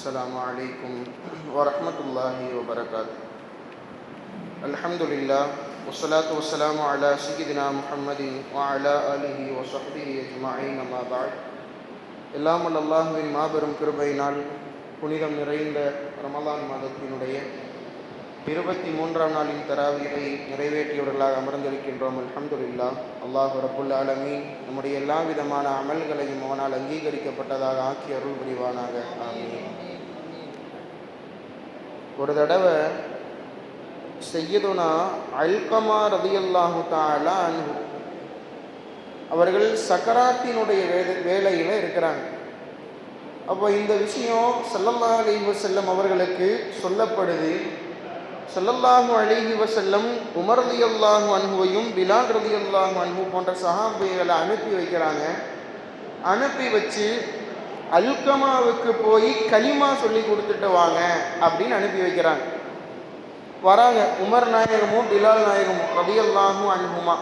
السلام عليكم ورحمة الله وبركاته. الحمد لله والصلاة والسلام على سيدنا محمد وعلى آله وصحبه أجمعين. أما بعد. எல்லாம் வல்ல அல்லாஹ்வின் மாபெரும் கிருபையினால் புனிதம் நிறைந்த ரமலான் மாதத்தினுடைய 23ஆம் நாளின் தராவீகை நிறைவேற்றியவர்களாக அமர்ந்திருக்கின்றோம். அல்ஹம்துலில்லாஹ். அல்லாஹ் ரப்புல் ஆலமீன் நம்முடைய எல்லா விதமான அமல்களையும் அவனால் அங்கீகரிக்கப்பட்டதாக ஆக்கி அருள் புரிவானாக. ஆமீன். ஒரு தடவை சய்யிதுனா அல்கமா ரலியல்லாஹு தஆலா அன்ஹு அவர்கள் சக்கராத்தினுடைய வேலையில் இருக்கிறாங்க. அப்போ இந்த விஷயம் ஸல்லல்லாஹு அலைஹி வஸல்லம் அவர்களுக்கு சொல்லப்படுது. ஸல்லல்லாஹு அலைஹி வஸல்லம் உமர் ரலியல்லாஹு அன்ஹுவையும் பிலால் ரலியல்லாஹு அன்ஹு போன்ற சஹாபிகளை அனுப்பி வைக்கிறாங்க. அனுப்பி வச்சு அல்கமாவுக்கு போய் கலிமா சொல்லி கொடுத்துட்டு வாங்க அப்படின்னு அனுப்பி வைக்கிறாங்க. வராங்க உமர் நாயகமும் பிலால் நாயகமும் ரலியல்லாஹு அன்ஹுமா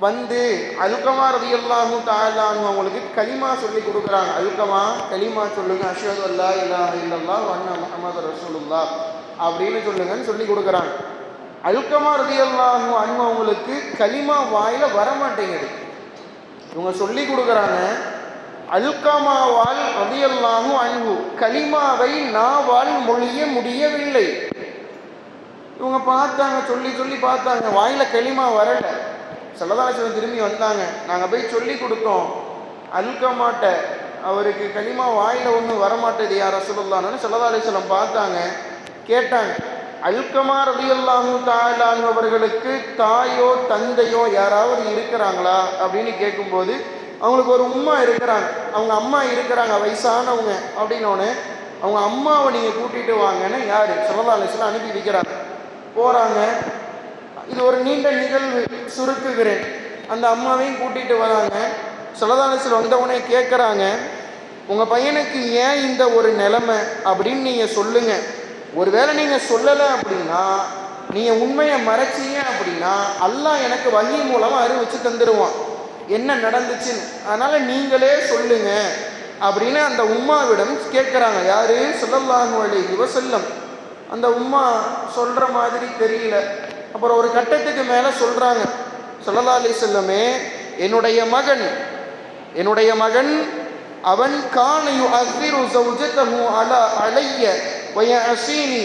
வந்து அல்கமா ரலியல்லாஹு தஆலா அன்ஹு அவங்களுக்கு கலிமா சொல்லி கொடுக்குறாங்க. அல்கமா கலிமா சொல்லுங்க, அஷ்ஹது அல்லா இலாஹ இல்லல்லாஹ் வ அன்ன முஹம்மது ரசூலுல்லாஹ் அப்படின்னு சொல்லுங்கன்னு சொல்லி கொடுக்குறாங்க. அல்கமா ரலியல்லாஹு அன்ஹு அவங்களுக்கு கலிமா வாயில வரமாட்டேங்குது. இவங்க சொல்லி கொடுக்குறாங்க, அல்கமாவால் ரலியல்லாஹு அன்ஹு கலிமாவை நாவால் மொழிய முடியவில்லை. இவங்க பார்த்தாங்க, சொல்லி சொல்லி பார்த்தாங்க, வாயில கலிமா வரல. ஸல்லல்லாஹு அலைஹி வஸல்லம் திரும்பி வந்தாங்க. நாங்கள் போய் சொல்லி கொடுத்தோம் அல்கமாட்ட, அவருக்கு கலிமா வாயில ஒன்றும் வரமாட்டேது யார் ரசூலுல்லாஹ்னு ஸல்லல்லாஹு அலைஹி வஸல்லம் பார்த்தாங்க. கேட்டாங்க, அல்கமா ரலியல்லாஹு தஆலா அன்ஹு அவர்களுக்கு தாயோ தந்தையோ யாராவது இருக்கிறாங்களா அப்படின்னு கேட்கும்போது அவங்களுக்கு ஒரு உம்மா இருக்கிறாங்க, அவங்க அம்மா இருக்கிறாங்க, வயசானவங்க அப்படின்னோடனே அவங்க அம்மாவை நீங்கள் கூட்டிகிட்டு வாங்கன்னு யார் ஸல்லல்லாஹு அலைஹி வஸல்லம் அனுப்பி வைக்கிறாங்க. போகிறாங்க. இது ஒரு நீண்ட நிகழ்வு, சுருக்குகிறேன். அந்த அம்மாவையும் கூட்டிகிட்டு வராங்க. ஸல்லல்லாஹு அலைஹி வஸல்லம் வந்தவனே கேட்குறாங்க, உங்கள் பையனுக்கு ஏன் இந்த ஒரு நிலைமை அப்படின்னு நீங்கள் சொல்லுங்கள். ஒருவேளை நீங்கள் சொல்லலை அப்படின்னா, நீங்கள் உண்மையை மறைச்சிங்க அப்படின்னா அல்லாஹ் எனக்கு வஹி மூலமாக அறிவிச்சு தந்துடுவான் என்ன நடந்துச்சுன்னு. அதனால் நீங்களே சொல்லுங்க அப்படின்னு அந்த உம்மாவிடம் கேட்குறாங்க. யார்? ஸல்லல்லாஹு அலைஹி வஸல்லம். அந்த உம்மா சொல்கிற மாதிரி தெரியல. அப்புறம் ஒரு கட்டத்துக்கு மேலே சொல்கிறாங்க, ஸல்லல்லாஹு அலைஹி வஸல்லமே, என்னுடைய மகன் அவன் கான யுஅஃதிரு ஸௌஜதஹு அலைய வ யஸீனி,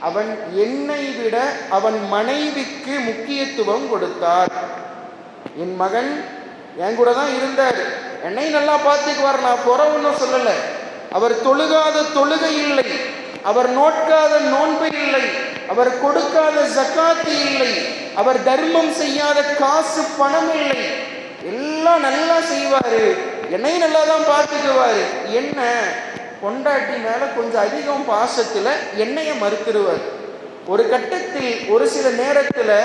அவன் என்னை விட அவன் மனைவிக்கு முக்கியத்துவம் கொடுத்தார். என் மகன் என் கூட தான் இருந்தார், என்னை நல்லா பார்த்துக்குவார், நான் குறை ஒன்றும் சொல்லலை. அவர் தொழுகாத தொழுகை இல்லை, அவர் நோட்காத நோன்பு இல்லை, அவர் கொடுக்காத ஜக்காத்து இல்லை, அவர் தர்மம் செய்யாத காசு பணம் இல்லை, எல்லாம் நல்லா செய்வார், என்னை நல்லா தான் பார்த்துக்குவார். என்ன பொண்டாட்டி மேலே கொஞ்சம் அதிகம் பாசத்தில் என்னைய மறுத்துருவார். ஒரு கட்டத்தில் ஒரு சில நேரத்தில்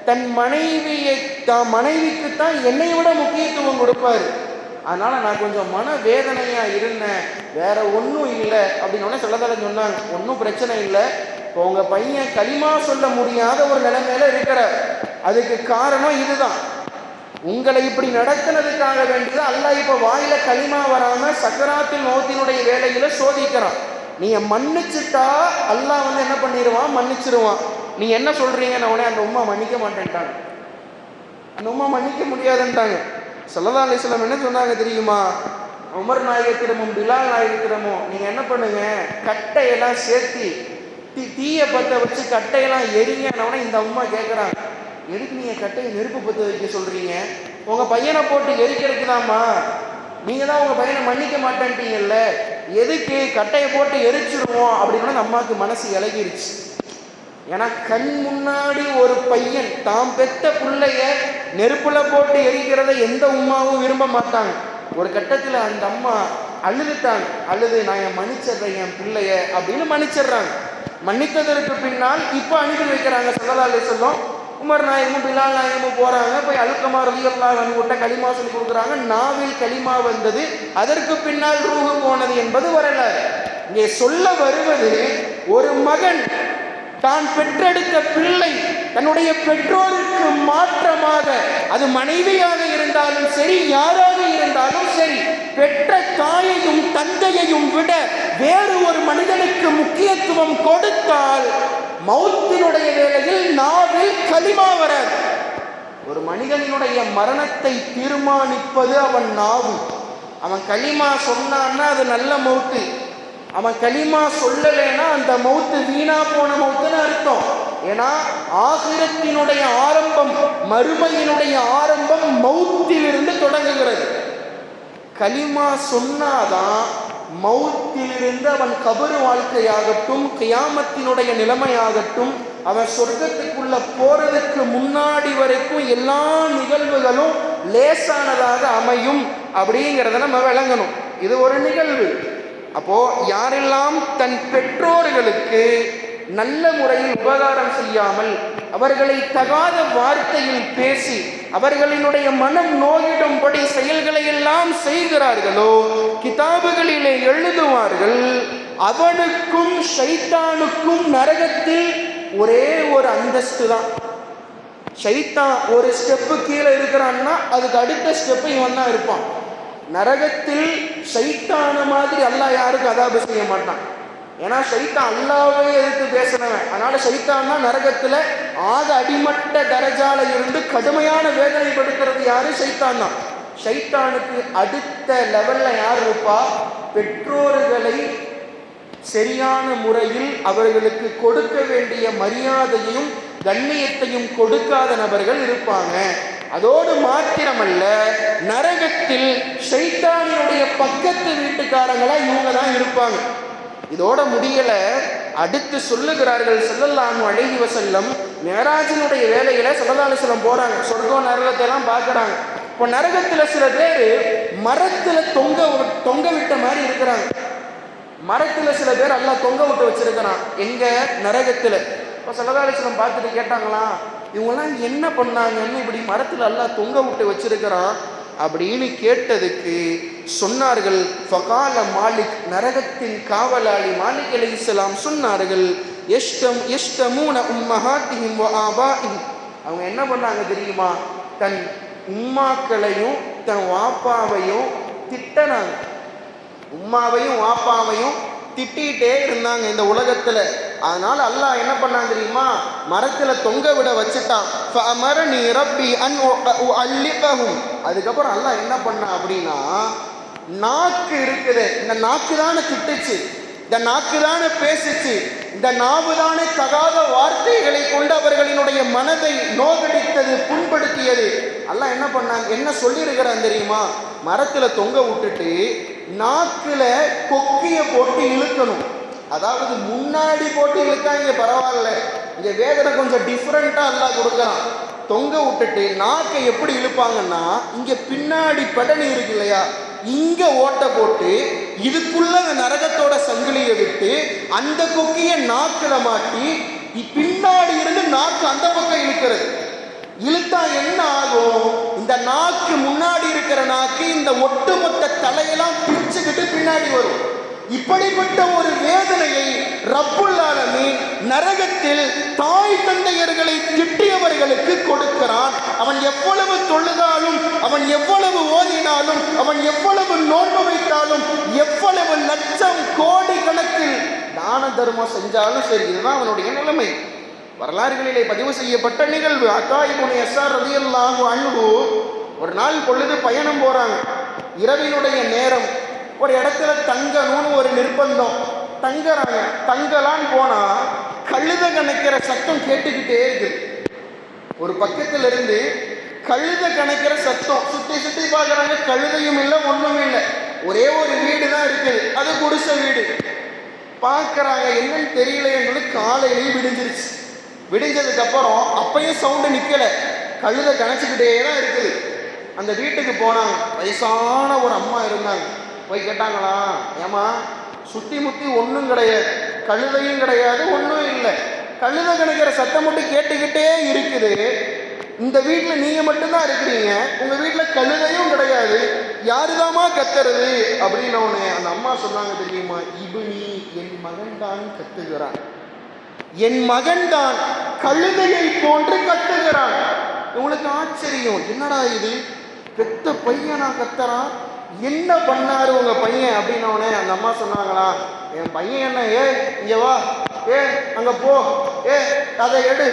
தன் மனைவிக்கு தான் என்னை விட முக்கியத்துவம் கொடுப்பார். அதனால் நான் கொஞ்சம் மன வேதனையாக இருந்தேன், வேற ஒன்றும் இல்லை அப்படின்னு சொல்லதலை சொன்னாங்க. ஒன்றும் பிரச்சனை இல்லை, இப்போ உங்கள் பையன் கலிமா சொல்ல முடியாத ஒரு நிலைமையில இருக்கிறார். அதுக்கு காரணம் இதுதான், உங்களை இப்படி நடத்தினதுக்காக வேண்டியது அல்லாஹ் இப்போ வாயில கலிமா வராமல் சக்கராத்தில் மௌத்தினுடைய வேலையில சோதிக்கிறான். நீங்கள் மன்னிச்சுட்டா அல்லாஹ் என்ன பண்ணிடுவான், மன்னிச்சிருவான். நீ என்ன சொல்றீங்கன்னு உடனே அந்த உம்மா மன்னிக்க மாட்டேன்ட்டாங்க. அந்த உம்மா மன்னிக்க முடியாதுன்ட்டாங்க. ஸல்லல்லாஹு அலைஹி வஸல்லம் என்ன சொன்னாங்க தெரியுமா? உமர் நாயகத்திடமும் பிலால் நாயகத்திடமும் நீங்கள் என்ன பண்ணுங்க, கட்டையெல்லாம் சேர்த்தி தீயை பற்ற வச்சு கட்டையெல்லாம் எரிங்கன்னொடனே இந்த அம்மா கேட்குறாங்க, எதுக்கு நீங்கள் கட்டையை நெருப்பு பற்ற வைக்க சொல்கிறீங்க? உங்கள் பையனை போட்டு எரிக்கிறதுக்கு தாம்மா, நீங்கள் தான் உங்கள் பையனை மன்னிக்க மாட்டேன்ட்டீங்கல்ல, எதுக்கு கட்டையை போட்டு எரிச்சிடுவோம் அப்படின்னு அந்த அம்மாவுக்கு மனசு இலகிருச்சு. ஏன்னா கண் முன்னாடி ஒரு பையன் தாம் பெத்த பிள்ளைய நெருப்புல போட்டு எரிக்கிறத எந்த உம்மாவும் விரும்ப மாட்டாங்க. ஒரு கட்டத்தில் அந்த அம்மா அழுதுட்டாங்க. அழுது நான் என் மன்னிச்சிடுறேன் என் பிள்ளைய அப்படின்னு மன்னிச்சிடுறாங்க. மன்னித்ததற்கு பின்னால் இப்போ அனுப்பி வைக்கிறாங்க. ஸல்லல்லாஹு அலைஹி வஸல்லம் உமர் நாயகமும் பிலால் நாயகமும் போறாங்க. போய் அல்கமா ரலியல்லாஹு அன்ஹு கிட்ட கலிமா சொல்லி கொடுக்குறாங்க. நாவில் கலிமா வந்தது, அதற்கு பின்னால் ரூஹு போனது என்பது வரலாறு. இங்கே சொல்ல வருவது, ஒரு மகன் தான் பெற்றெடுத்த பிள்ளை தன்னுடைய பெற்றோருக்கு மாற்றமாக, அது மனைவியாக இருந்தாலும் சரி, யாராக இருந்தாலும் சரி, பெற்ற தாயையும் தந்தையையும் விட வேறு ஒரு மனிதனுக்கு முக்கியத்துவம் கொடுத்தால் மௌத்தினுடைய வேளையில் நாவில் கலிமா வராது. ஒரு மனிதனுடைய மரணத்தை தீர்மானிப்பது அவன் நாவு. அவன் கலிமா சொன்னான்னா அது நல்ல மௌத்து, அவன் கலிமா சொல்லலைன்னா அந்த மௌத்து வீணா போன மௌத்துன்னு அர்த்தம். ஏன்னா ஆகிரத்தினுடைய ஆரம்பம், மறுமையினுடைய ஆரம்பம் மௌத்திலிருந்து தொடங்குகிறது. கலிமா சொன்னாதான் மௌத்திலிருந்து அவன் கபரு வாழ்க்கையாகட்டும், கியாமத்தினுடைய நிலைமையாகட்டும், அவன் சொர்க்கத்துக்குள்ள போறதுக்கு முன்னாடி வரைக்கும் எல்லா நிகழ்வுகளும் லேசானதாக அமையும் அப்படிங்கிறத நம்ம விளங்கணும். இது ஒரு நிகழ்வு. அப்போ யாரெல்லாம் தன் பெற்றோர்களுக்கு நல்ல முறையில் உபகாரம் செய்யாமல், அவர்களை தகாத வார்த்தையில் பேசி, அவர்களினுடைய மனம் நோயிடும்படி செயல்களை எல்லாம் செய்கிறார்களோ, கிதாபுகளிலே எழுதுவார்கள், அவனுக்கும் ஷைத்தானுக்கும் நரகத்தில் ஒரே ஒரு அந்தஸ்து தான். ஷைத்தான் ஒரு ஸ்டெப்பு கீழே இருக்கிறான்னா அதுக்கு அடுத்த ஸ்டெப்பு இவன் தான் இருப்பான். நரகத்தில் ஷைத்தான மாதிரி அல்லாஹ் யாருக்கும் அதாபு செய்ய மாட்டான். ஏன்னா ஷைத்தான் அல்லாவே எதிர்த்து பேசுனவன். அதனால ஷைத்தான் தான் நரகத்துல ஆக அடிமட்ட தரஜால இருந்து கடுமையான வேதனைப்படுத்துறது யாரு? ஷைத்தான் தான். ஷைத்தானுக்கு அடுத்த லெவல்ல யார் இருப்பா? பெற்றோர்களை சரியான முறையில் அவர்களுக்கு கொடுக்க வேண்டிய மரியாதையும் கண்ணியத்தையும் கொடுக்காத நபர்கள் இருப்பாங்க. அதோடு மாத்திரமல்ல, நரகத்தில் ஷைத்தானினுடைய பக்கத்து வீட்டுக்காரங்களா இவங்க தான் இருப்பாங்க. இதோட முடியல, அடுத்து சொல்லுகிறார்கள் ஸல்லல்லாஹு அலைஹி வஸல்லம், மேராஜினுடைய வேலையில ஸல்லல்லாஹு அலைஹி வஸல்லம் போறாங்க, சொர்க்கம் நரகத்தை எல்லாம் பார்க்கறாங்க. இப்போ நரகத்துல சில பேர் மரத்துல தொங்க விட்ட மாதிரி இருக்கிறாங்க. மரத்துல சில பேர் அல்லாஹ் தொங்க விட்டு வச்சிருக்கிறான். எங்க? நரகத்துல. இப்போ ஸல்லல்லாஹு அலைஹி வஸல்லம் பார்த்துட்டு கேட்டாங்களாம், இவங்கெல்லாம் என்ன பண்ணாங்கன்னு இப்படி மரத்துல அல்லாஹ் தொங்க விட்டு வச்சிருக்கிறான் அப்படின்னு கேட்டதுக்கு சொன்னார்கள், ஃபகால மாலிக், நரகத்தின் காவலாளி மாலிக் அலைஹிஸ்ஸலாம் சொன்னார்கள், யஷ்தமூன உம்மஹாத்திஹிம் வ ஆபாஇஹிம். அவங்க என்ன பண்ணாங்க தெரியுமா? தன் உம்மாக்களையும் தன் வாப்பாவையும் திட்டினாங்க. உம்மாவையும் வாப்பாவையும் திட்டிகிட்டே இருந்தாங்க இந்த உலகத்துல. அதனால அல்லாஹ் என்ன பண்ணான் தெரியுமா? மரத்துல தொங்க விட வச்சுட்டான். ஃபஅமரனி ரப்பி அன் உஅல்லிகஹும். அதுக்கப்புறம் அல்லாஹ் என்ன பண்ணான் அப்படின்னா, நாக்கு இருக்குது, இந்த நாக்கு தானே திட்டுச்சு, இந்த நாக்கு தானே பேசிச்சு, இந்த நாவு தானே தகாத வார்த்தைகளை கொண்டு அவர்களினுடைய மனதை நோகடித்தது, புண்படுத்தியது. அல்லாஹ் என்ன பண்ணாங்க, என்ன சொல்லியிருக்கிறான் தெரியுமா? மரத்துல தொங்க விட்டுட்டு நாக்குல கொக்கிய போட்டு இழுக்கணும். அதாவது முன்னாடி போட்டு இழுக்காங்க பரவாயில்ல, இங்க வேதனை கொஞ்சம் டிஃப்ரெண்டா அல்லாஹ் கொடுக்கலாம். தொங்க விட்டுட்டு நாக்கை எப்படி இழுப்பாங்கன்னா, இங்க பின்னாடி படனி இருக்கு இல்லையா, இங்க ஓட்ட போட்டு இதுக்குள்ள அந்த நரகத்தோட சங்கிலியை விட்டு அந்த கொக்கிய நாக்குல மாட்டி பின்னாடி இருந்து நாக்கு அந்த பக்கம் இழுக்கிறது. இழுத்தா என்ன ஆகும்? இந்த நாக்கு முன்னாடி இருக்கிற நாக்கு இந்த ஒட்டுமொத்த தலையெல்லாம் பிச்சுக்கிட்டு பின்னாடி வரும். இப்படிப்பட்ட ஒரு வேதனையை ரப்புல் ஆலமீன் நரகத்தில் தாய் தந்தையர்களை திட்டியவர்களுக்கு கொடுக்கிறான். அவன் எவ்வளவு தொழுதாலும், அவன் எவ்வளவு ஓதினாலும், அவன் எவ்வளவு நோன்பு வைத்தாலும், எவ்வளவு லட்சம் கோடி கணக்கில் தான தர்மம் செஞ்சாலும் சரி, இதுதான் அவனுடைய நிலைமை. வரலாறுகளிலே பதிவு செய்யப்பட்ட நிகழ்வு. அத்தா இப்னு யஸார் ரலியல்லாஹு அன்ஹு ஒரு நாள் பொழுது பயணம் போறாங்க. இரவினுடைய நேரம். ஒரு இடத்துல தங்கணும்னு ஒரு நிர்பந்தம். தங்குறாங்க. தங்கலான்னு போனா கழுத கணக்கிற சத்தம் கேட்டுக்கிட்டே இருக்கு. ஒரு பக்கத்துல இருந்து கழுத கணக்கிற சத்தம். சுத்தி சுத்தி பார்க்கறாங்க, கழுதையும் இல்லை, ஒண்ணும் இல்லை. ஒரே ஒரு வீடு தான் இருக்குது, அது குடிசை வீடு. பார்க்கறாங்க, என்னன்னு தெரியலைன்னு காலையிலேயே விடிஞ்சிருச்சு. விடிஞ்சதுக்கு அப்புறம் அப்பயும் சவுண்டு நிக்கல, கழுத கணச்சிக்கிட்டே தான் இருக்குது. அந்த வீட்டுக்கு போனாங்க. வயசான ஒரு அம்மா இருந்தாங்க. போய் கேட்டாங்களா, ஏமா சுத்தி முத்தி ஒன்றும் கிடையாது, கழுதையும் கிடையாது, ஒன்றும் இல்லை, கழுத கணக்கிற சத்தம் மட்டும் கேட்டுக்கிட்டே இருக்குது. இந்த வீட்டில் நீங்க மட்டும்தான் இருக்கிறீங்க, உங்க வீட்டில் கழுதையும் கிடையாது, யாருதாமா கத்துறது அப்படின்னு அந்த அம்மா சொன்னாங்க தெரியுமா? இப்னி, என் மகன் தான் கத்துகிறான். என் மகன்தான் கழுதையை போன்று கத்துகிறான். உங்களுக்கு ஆச்சரியம், என்னடா இது, பெத்த பையனா கத்துறான், என்ன பண்ணாரு உங்க பையன் அப்படின்னோடனே அந்த அம்மா சொன்னாங்களா, என் பையன் என்ன, இங்க வா, அங்க போ, அதை எடு,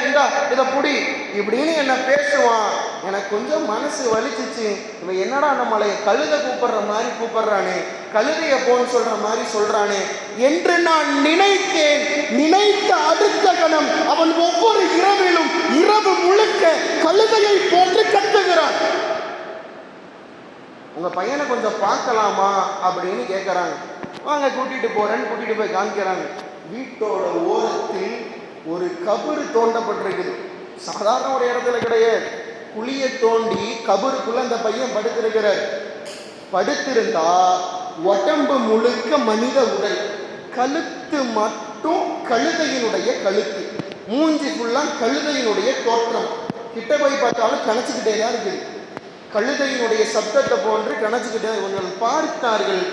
இந்தா இதை புடி இப்படின்னு என்ன பேசுவான். எனக்கு கொஞ்சம் மனசு வலிச்சிச்சு. இவன் என்னடா நம்மளை கழுதை கூப்பிடுற மாதிரி கூப்பிடுறானே, கழுதைய போன்னு சொல்ற மாதிரி சொல்றானே என்று நான் நினைத்தேன். நினைத்த அடுத்த கணம் அவன் ஒவ்வொரு இரவிலும் இரவு முழுக்க கழுதையை போன்று கத்துகிறான். உங்க பையனை கொஞ்சம் பார்க்கலாமா அப்படின்னு கேட்கறாங்க. வாங்க கூட்டிட்டு போறேன்னு கூட்டிட்டு போய் காமிக்கிறாங்க. வீட்டோட ஓரத்தில் ஒரு கபரு தோண்டப்பட்டிருக்குது. சாதாரண ஒரு இடத்துல கிடையாது. குழியை தோண்டி கபருக்குள்ள அந்த பையன் படுத்திருக்கிறார். படுத்திருந்தா உடம்பு முழுக்க மனித உடல், கழுத்து மட்டும் கழுதையினுடைய கழுத்து, மூஞ்சி ஃபுல்லா கழுதையினுடைய தோற்றம். கிட்ட போய் பார்த்தாலும் கணச்சுக்கிட்டே தான் இருக்குது. கழுதையினுடைய சப்தத்தை போன்று கணச்சுக்கிட்டே இவர்கள் பார்த்தார்கள்.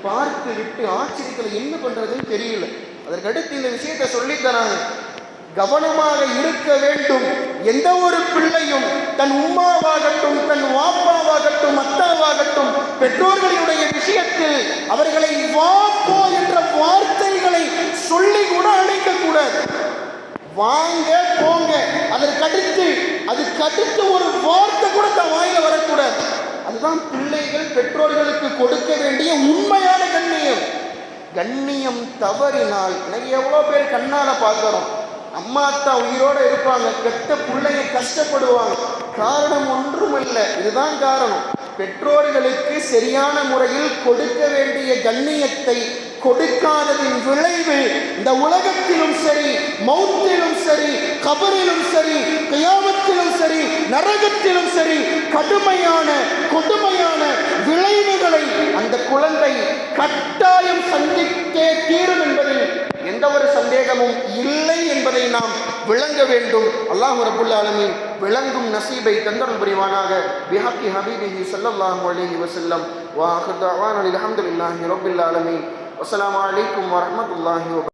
பார்த்து விட்டு ஆச்சரியத்தில் என்ன பண்றதுன்னு தெரியல. அதற்கடுத்து இந்த விஷயத்தை சொல்லித்தராங்க. கவனமாக இருக்க வேண்டும். எந்த ஒரு பிள்ளையும் தன் உம்மாவாகட்டும், தன் வாப்பாவாகட்டும், அத்தாவாகட்டும், பெற்றோர்களுடைய விஷயத்தில் அவர்களை வாப்போ என்ற வார்த்தைகளை சொல்லி கூட அழைக்க கூடாது. வாங்க போங்க, அதுக்கடுத்து ஒரு வார்த்தை கூட தன் வாயில வரக்கூடாது. அதுதான் பிள்ளைகள் பெற்றோர்களுக்கு கொடுக்க வேண்டிய உண்மையான கண்ணியம். கண்ணியம் தவறினால் எனக்கு எவ்வளோ பேர் கண்ணால பார்க்கிறோம். அம்மா அத்தா உயிரோட இருப்பாங்க, பெத்த பிள்ளைங்க கஷ்டப்படுவாங்க. காரணம் ஒன்றுமல்ல, இதுதான் காரணம். பெற்றோர்களுக்கு சரியான முறையில் கொடுக்க வேண்டிய கண்ணியத்தை கொடுக்காததின் விளைவு இந்த உலகத்திலும் சரி, மௌத்திலும் சரி, கபரிலும் சரி, கியாமத்திலும் சரி, நரகத்திலும் சரி கடுமையான கொடுமையான விளைவுகளை அந்த குழந்தை கட்டாயம் சந்தித்தே தீரும் என்பதில் எந்த ஒரு சந்தேகமும் இல்லை என்பதை நாம் விளங்க வேண்டும். அல்லாஹ் ரப்புல் ஆலமீன் விளங்கும் நசீபை தந்தருள் புரிவானாக. பிஹக்கி ஹபீபிஹி ஸல்லல்லாஹு அலைஹி வஸல்லம். வ ஆகிரு தஅவானா அல்ஹம்துலில்லாஹி ரப்பில் ஆலமீன். அஸ்ஸலாமு அலைக்கும் வரஹ்மத்துல்லாஹி வபரகாத்துஹு.